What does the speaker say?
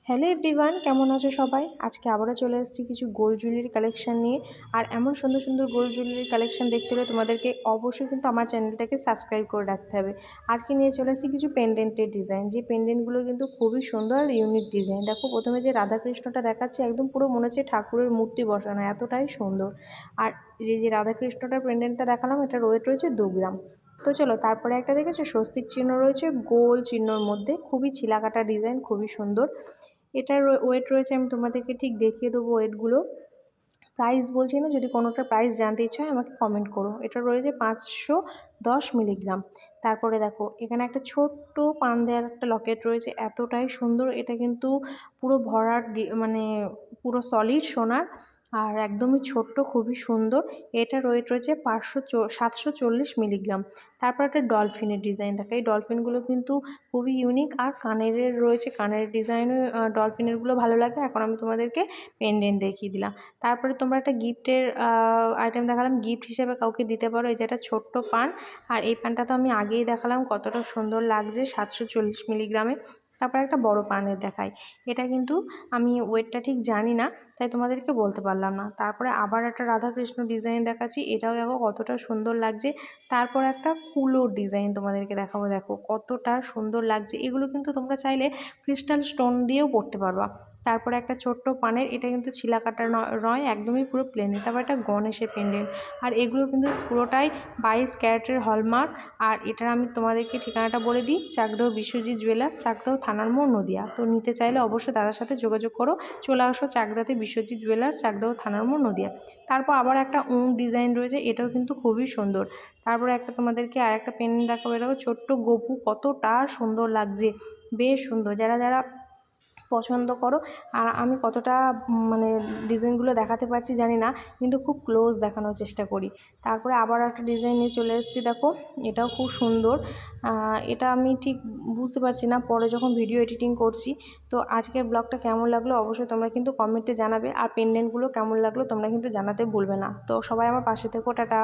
Hello everyone, কেমন আছো সবাই? আজকে আবারও চলে এসেছি কিছু গোল্ড জুয়েলারি কালেকশন নিয়ে। আর এমন সুন্দর সুন্দর গোল্ড জুয়েলারি কালেকশন দেখতে হলে তোমাদেরকে অবশ্যই কিন্তু আমার চ্যানেলটাকে সাবস্ক্রাইব করে রাখতে হবে। আজকে নিয়ে চলে এসেছি কিছু পেন্ডেন্টের ডিজাইন, যে পেন্ডেন্টগুলো কিন্তু খুবই সুন্দর আর ইউনিক ডিজাইন। দেখো, প্রথমে যে রাধাকৃষ্ণটা দেখাচ্ছে একদম পুরো মনে হচ্ছে ঠাকুরের মূর্তি বসানো, এতটাই সুন্দর। আর যে রাধাকৃষ্ণটার পেন্ডেন্টটা দেখালাম, এটার ওয়েট রয়েছে 2 গ্রাম। তো চলো, তারপরে একটা দেখেছো স্বস্তিক চিহ্ন রয়েছে গোল চিহ্নর মধ্যে, খুবই ছিলাকাটা ডিজাইন, খুবই সুন্দর। এটার ওয়েট রয়েছে, আমি তোমাদেরকে ঠিক দেখিয়ে দেবো ওয়েটগুলো। প্রাইস বলছি না, যদি কোনোটার প্রাইস জানতে ইচ্ছা হয় আমাকে কমেন্ট করো। এটা রয়েছে 510 মিলিগ্রাম। তারপরে দেখো, এখানে একটা ছোট্ট পান দেওয়ার একটা লকেট রয়েছে, এতটাই সুন্দর। এটা কিন্তু পুরো ভরাট মানে পুরো সলিড সোনার, আর একদমই ছোট্ট, খুবই সুন্দর। এটার ওয়েট রয়েছে 740 মিলিগ্রাম। তারপর একটা ডলফিনের ডিজাইন থাকে, এই ডলফিনগুলো কিন্তু খুবই ইউনিক। আর কানের রয়েছে, কানের ডিজাইনও ডলফিনেরগুলো ভালো লাগে। এখন আমি তোমাদেরকে পেন্ডেন্ট দেখিয়ে দিলাম। তারপরে তোমরা একটা গিফটের আইটেম দেখালাম, গিফট হিসেবে কাউকে দিতে পারো। এই যে একটা ছোট্ট পান, আর এই পানটা তো আমি আগেই দেখালাম কতটা সুন্দর লাগছে, 740 মিলিগ্রামে। তারপর একটা বড় পানের দেখাই, এটা কিন্তু আমি ওয়েটটা ঠিক জানি না, তাই তোমাদেরকে বলতে পারলাম না। তারপরে আবার একটা রাধাকৃষ্ণ ডিজাইন দেখাচ্ছি, এটাও দেখো কতটা সুন্দর লাগছে। তারপর একটা কুলোর ডিজাইন তোমাদেরকে দেখাবো, দেখো কতটা সুন্দর লাগছে। এগুলো কিন্তু তোমরা চাইলে ক্রিস্টাল স্টোন দিয়েও পরতে পারবা। তারপরে একটা ছোট্ট পানের, এটা কিন্তু ছিলাকাটা নয়, একদমই পুরো প্লেন। তারপর একটা গণেশের পেন্ডেন্ট, আর এগুলো কিন্তু পুরোটাই 22 ক্যারেটের হলমার্ক। আর এটার আমি তোমাদেরকে ঠিকানাটা বলে দিই, চাকদহ বিশ্বজিৎ জুয়েলার্স, চাকদহ থানার মোড়, নদিয়া। তো নিতে চাইলে অবশ্যই দাদার সাথে যোগাযোগ করো, চলে আসো চাকদাতে বিশ্বজিৎ জুয়েলার্স, চাকদহ থানার মোড়, নদিয়া। তারপর আবার একটা ডিজাইন রয়েছে, এটাও কিন্তু খুবই সুন্দর। তারপরে একটা তোমাদেরকে আর একটা পেন দেখাবো, এটাও ছোট্ট গপু, কতটা সুন্দর লাগছে, বেশ সুন্দর। যারা যারা পছন্দ করো, আর আমি কতটা মানে ডিজাইনগুলো দেখাতে পারছি জানি না, কিন্তু খুব ক্লোজ দেখানোর চেষ্টা করি। তারপরে আবার একটা ডিজাইন নিয়ে চলে এসেছি, দেখো এটাও খুব সুন্দর। এটা আমি ঠিক বুঝতে পারছি না, পরে যখন ভিডিও এডিটিং করছি। তো আজকের ব্লগটা কেমন লাগলো অবশ্যই তোমরা কিন্তু কমেন্টে জানাবে, আর পেন্ডেন্টগুলো কেমন লাগলো তোমরা কিন্তু জানাতে ভুলবে না। তো সবাই আমার পাশে থেকো, টাটা।